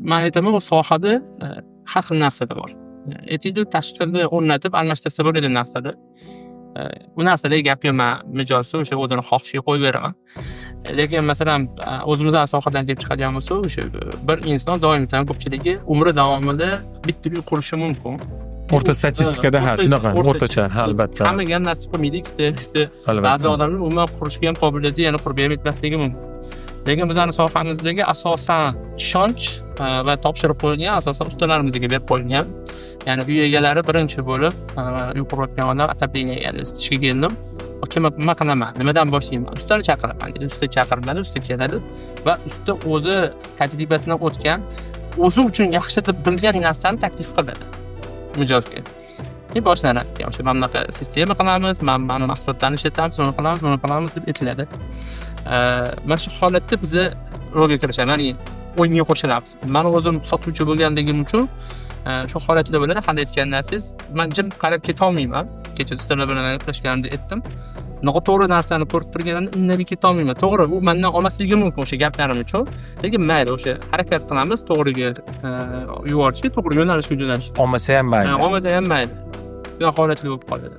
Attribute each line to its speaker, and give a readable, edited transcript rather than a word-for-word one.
Speaker 1: men aytaman, u sohada har xil narsalar bor. Aytaylik, tashqarida o'rnatib almashtirsa bo'ladigan narsalar. Bu narsalarga gap yo'q, men mijozga o'sha o'zini xohishiga qo'yib beraman. Lekin masalan, o'zimizdan sohadan kelib chiqadigan bo'lsa, o'sha bir inson doimiy ko'pchiligi umri davomida bitta uy qurishi mumkin.
Speaker 2: O'rta statistikada shunaqa, o'rtacha, albatta.
Speaker 1: Hammaga nasib qilmaydi, ikkita, ba'zi odamlar umuman qurishga ham qobiliyati, yana qurib ham yetmasligi mumkin. Lekin bizning sohamizdagi asosan ishonch va topshiriq qo'yilgan, asosan ustalarimizga berib qo'yilgan. Ya'ni uy egalari birinchi bo'lib, uy qurayotgan odam atableniyaga istishga keldim. Nima qilaman? Nimadan boshlayman? Ustani chaqiraman. Usta chaqiriladi, usta keladi va usta o'zi tajribasidan o'tgan, o'zi uchun yaxshi deb bilgan narsani taklif qiladi mijozga. Boshlanadi. O'sha mana bunaqa sistema qilamiz, mana mahsulotlarni ishlatamiz, buni qilamiz deb aytiladi. Mana shu holatda biz rolga kirishamiz, ya'ni o'yinga qo'shilamiz. Men o'zim sotuvchi bo'lganligim uchun shu holatda bo'ladi. Hali aytgan narsangiz, men jim qarab keta olmayman. Kecha ustalar bilan gaplashganimda aytdim. Noto'g'ri narsani ko'rib turganimda indamay keta olmayman. To'g'ri, u mendan olmasligi mumkin o'sha gaplarim uchun. Lekin mayli, o'sha harakat qilamiz, to'g'riga yuborishga, to'g'ri yo'nalishga jo'nalishga.
Speaker 2: Olmasa ham mayli.
Speaker 1: Olmasa ham mayli. Shunday holatlar bo'lib qoladi.